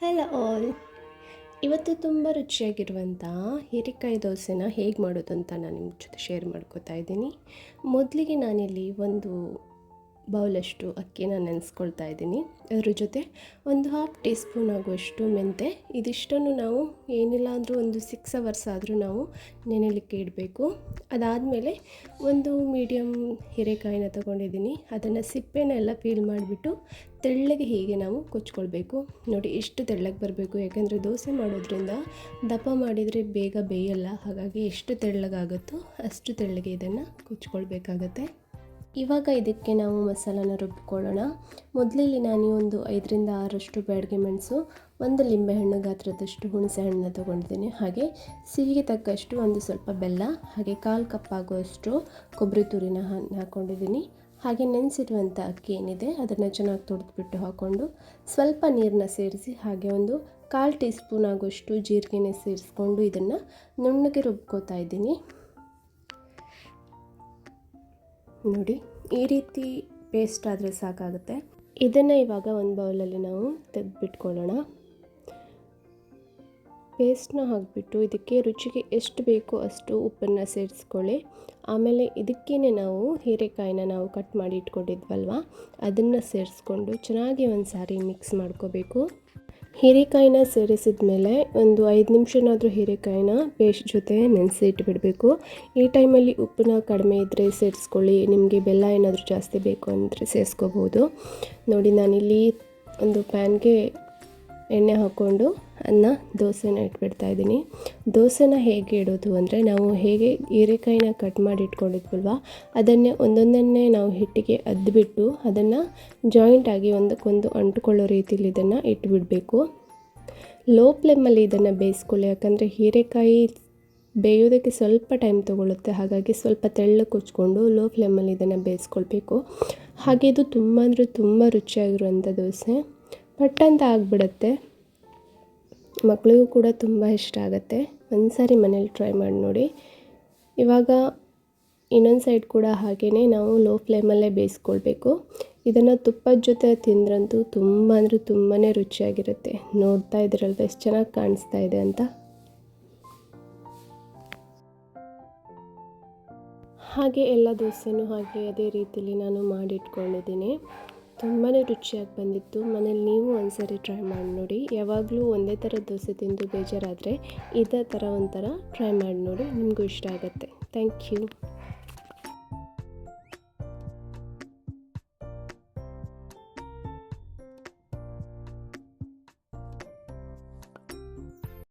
Hello all. ಇವತ್ತು ತುಂಬ ರುಚಿಯಾಗಿರುವಂಥ ಹೀರೆಕಾಯಿ ದೋಸೆನ ಹೇಗೆ ಮಾಡೋದು ಅಂತ ನಾನು ನಿಮ್ಮ ಜೊತೆ ಶೇರ್ ಮಾಡ್ಕೋತಾ ಇದ್ದೀನಿ. ಮೊದಲಿಗೆ ನಾನಿಲ್ಲಿ ಒಂದು ಬೌಲಷ್ಟು ಅಕ್ಕಿನ ನೆನೆಸ್ಕೊಳ್ತಾ ಇದ್ದೀನಿ. ಅದ್ರ ಜೊತೆ ಒಂದು 1/2 ಟೀ ಸ್ಪೂನ್ ಆಗುವಷ್ಟು ಮೆಂತೆ. ಇದಿಷ್ಟನ್ನು ನಾವು ಏನಿಲ್ಲ ಅಂದರೂ ಒಂದು 6 ಅವರ್ಸ್ ಆದರೂ ನಾವು ನೆನೆಯಲಿಕ್ಕೆ ಇಡಬೇಕು. ಅದಾದಮೇಲೆ ಒಂದು ಮೀಡಿಯಮ್ ಹೀರೆಕಾಯಿನ ತೊಗೊಂಡಿದ್ದೀನಿ. ಅದನ್ನು ಸಿಪ್ಪೆನೆಲ್ಲ ಪೀಲ್ ಮಾಡಿಬಿಟ್ಟು ತೆಳ್ಳಗೆ ಹೀಗೆ ನಾವು ಕೊಚ್ಕೊಳ್ಬೇಕು. ನೋಡಿ ಇಷ್ಟು ತೆಳ್ಳಗೆ ಬರಬೇಕು, ಯಾಕೆಂದರೆ ದೋಸೆ ಮಾಡೋದ್ರಿಂದ ದಪ್ಪ ಮಾಡಿದರೆ ಬೇಗ ಬೇಯಲ್ಲ. ಹಾಗಾಗಿ ಎಷ್ಟು ತೆಳ್ಳಗಾಗುತ್ತೋ ಅಷ್ಟು ತೆಳ್ಳಗೆ ಇದನ್ನು ಕೊಚ್ಕೊಳ್ಬೇಕಾಗತ್ತೆ. ಇವಾಗ ಇದಕ್ಕೆ ನಾವು ಮಸಾಲಾನ ರುಬ್ಕೊಳ್ಳೋಣ. ಮೊದಲಿಲ್ಲಿ ನಾನು ಒಂದು 5ರಿಂದ 6 ಬ್ಯಾಡಗೆ ಮೆಣಸು, ಒಂದು ಲಿಂಬೆಹಣ್ಣು ಗಾತ್ರದಷ್ಟು ಹುಣಸೆ ಹಣ್ಣನ್ನ ತೊಗೊಂಡಿದ್ದೀನಿ. ಹಾಗೆ ಸಿಹಿಗೆ ತಕ್ಕಷ್ಟು ಒಂದು ಸ್ವಲ್ಪ ಬೆಲ್ಲ, ಹಾಗೆ 1/4 ಕಪ್ ಆಗುವಷ್ಟು ಕೊಬ್ಬರಿ ತುರಿನ ಹಾಕ್ಕೊಂಡಿದ್ದೀನಿ. ಹಾಗೆ ನೆನೆಸಿರುವಂಥ ಅಕ್ಕಿ ಏನಿದೆ ಅದನ್ನು ಚೆನ್ನಾಗಿ ತೊಳೆದ್ಬಿಟ್ಟು ಹಾಕ್ಕೊಂಡು ಸ್ವಲ್ಪ ನೀರನ್ನ ಸೇರಿಸಿ, ಹಾಗೆ ಒಂದು 1/4 ಟೀ ಸ್ಪೂನ್ ಆಗುವಷ್ಟು ಜೀರಿಗೆನ ಸೇರಿಸ್ಕೊಂಡು ಇದನ್ನು ನುಣ್ಣಗೆ ರುಬ್ಕೋತಾ ಇದ್ದೀನಿ. ನೋಡಿ ಈ ರೀತಿ ಪೇಸ್ಟ್ ಆದರೆ ಸಾಕಾಗುತ್ತೆ. ಇದನ್ನು ಇವಾಗ ಒಂದು ಬೌಲಲ್ಲಿ ನಾವು ತೆಗೆದುಬಿಟ್ಕೊಳ್ಳೋಣ. ಪೇಸ್ಟ್ನ ಹಾಕಿಬಿಟ್ಟು ಇದಕ್ಕೆ ರುಚಿಗೆ ಎಷ್ಟು ಬೇಕೋ ಅಷ್ಟು ಉಪ್ಪನ್ನು ಸೇರಿಸ್ಕೊಳ್ಳಿ. ಆಮೇಲೆ ಇದಕ್ಕೇ ನಾವು ಹೀರೆಕಾಯಿನ ನಾವು ಕಟ್ ಮಾಡಿ ಇಟ್ಕೊಂಡಿದ್ವಲ್ವ, ಅದನ್ನು ಸೇರಿಸ್ಕೊಂಡು ಚೆನ್ನಾಗಿ ಒಂದು ಸಾರಿ ಮಿಕ್ಸ್ ಮಾಡ್ಕೋಬೇಕು. ಹೀರೆಕಾಯಿನ ಸೇರಿಸಿದ ಮೇಲೆ ಒಂದು 5 ನಿಮಿಷನಾದರೂ ಹೀರೆಕಾಯಿನ ಪೇಸ್ಟ್ ಜೊತೆ ನೆನೆಸಿ ಇಟ್ಬಿಡಬೇಕು. ಈ ಟೈಮಲ್ಲಿ ಉಪ್ಪನ್ನ ಕಡಿಮೆ ಇದ್ದರೆ ಸೇರಿಸ್ಕೊಳ್ಳಿ, ನಿಮಗೆ ಬೆಲ್ಲ ಏನಾದರೂ ಜಾಸ್ತಿ ಬೇಕು ಅಂದರೆ ಸೇರಿಸ್ಕೋಬೋದು. ನೋಡಿ ನಾನಿಲ್ಲಿ ಒಂದು ಪ್ಯಾನ್ಗೆ ಎಣ್ಣೆ ಹಾಕ್ಕೊಂಡು ದೋಸೆನ ಇಟ್ಬಿಡ್ತಾ ಇದ್ದೀನಿ. ದೋಸೆನ ಹೇಗೆ ಇಡೋದು ಅಂದರೆ, ನಾವು ಹೇಗೆ ಹೀರೆಕಾಯಿನ ಕಟ್ ಮಾಡಿ ಇಟ್ಕೊಂಡಿದ್ವಲ್ವ ಅದನ್ನೇ ಒಂದೊಂದನ್ನೇ ನಾವು ಹಿಟ್ಟಿಗೆ ಅದ್ಬಿಟ್ಟು ಅದನ್ನು ಜಾಯಿಂಟಾಗಿ ಒಂದಕ್ಕೊಂದು ಅಂಟ್ಕೊಳ್ಳೋ ರೀತಿಯಲ್ಲಿ ಇದನ್ನು ಇಟ್ಬಿಡಬೇಕು. ಲೋ ಫ್ಲೇಮಲ್ಲಿ ಇದನ್ನು ಬೇಯಿಸ್ಕೊಳ್ಳಿ, ಯಾಕಂದರೆ ಹೀರೆಕಾಯಿ ಬೇಯೋದಕ್ಕೆ ಸ್ವಲ್ಪ ಟೈಮ್ ತೊಗೊಳುತ್ತೆ. ಹಾಗಾಗಿ ಸ್ವಲ್ಪ ತೆಳ್ಳಗೆ ಕುಚ್ಕೊಂಡು ಲೋ ಫ್ಲೇಮಲ್ಲಿ ಇದನ್ನು ಬೇಯಿಸ್ಕೊಳ್ಬೇಕು. ಹಾಗೆ ಇದು ತುಂಬ ಅಂದರೆ ತುಂಬ ರುಚಿಯಾಗಿರುವಂಥ ದೋಸೆ, ಪಟ್ಟಂತ ಆಗಿಬಿಡುತ್ತೆ. ಮಕ್ಕಳಿಗೂ ಕೂಡ ತುಂಬ ಇಷ್ಟ ಆಗುತ್ತೆ. ಒಂದು ಸಾರಿ ಮನೇಲಿ ಟ್ರೈ ಮಾಡಿ ನೋಡಿ. ಇವಾಗ ಇನ್ನೊಂದು ಸೈಡ್ ಕೂಡ ಹಾಗೆಯೇ ನಾವು ಲೋ ಫ್ಲೇಮಲ್ಲೇ ಬೇಯಿಸ್ಕೊಳ್ಬೇಕು. ಇದನ್ನು ತುಪ್ಪದ ಜೊತೆ ತಿಂದ್ರಂತೂ ತುಂಬ ಅಂದರೆ ತುಂಬಾ ರುಚಿಯಾಗಿರುತ್ತೆ. ನೋಡ್ತಾ ಇದ್ದೀರಲ್ವ ಎಷ್ಟು ಚೆನ್ನಾಗಿ ಕಾಣಿಸ್ತಾ ಇದೆ ಅಂತ. ಹಾಗೆ ಎಲ್ಲ ದೋಸೆನೂ ಹಾಗೆ ಅದೇ ರೀತಿಯಲ್ಲಿ ನಾನು ಮಾಡಿಟ್ಕೊಂಡಿದ್ದೀನಿ. ತುಂಬಾ ರುಚಿಯಾಗಿ ಬಂದಿತ್ತು. ಮನೇಲಿ ನೀವು ಒಂದ್ಸರಿ ಟ್ರೈ ಮಾಡಿ ನೋಡಿ. ಯಾವಾಗಲೂ ಒಂದೇ ಥರ ದೋಸೆ ತಿಂದು ಬೇಜಾರಾದರೆ ಇದೇ ಥರ ಒಂಥರ ಟ್ರೈ ಮಾಡಿ ನೋಡಿ, ನಿಮಗೂ ಇಷ್ಟ ಆಗುತ್ತೆ. Thank you.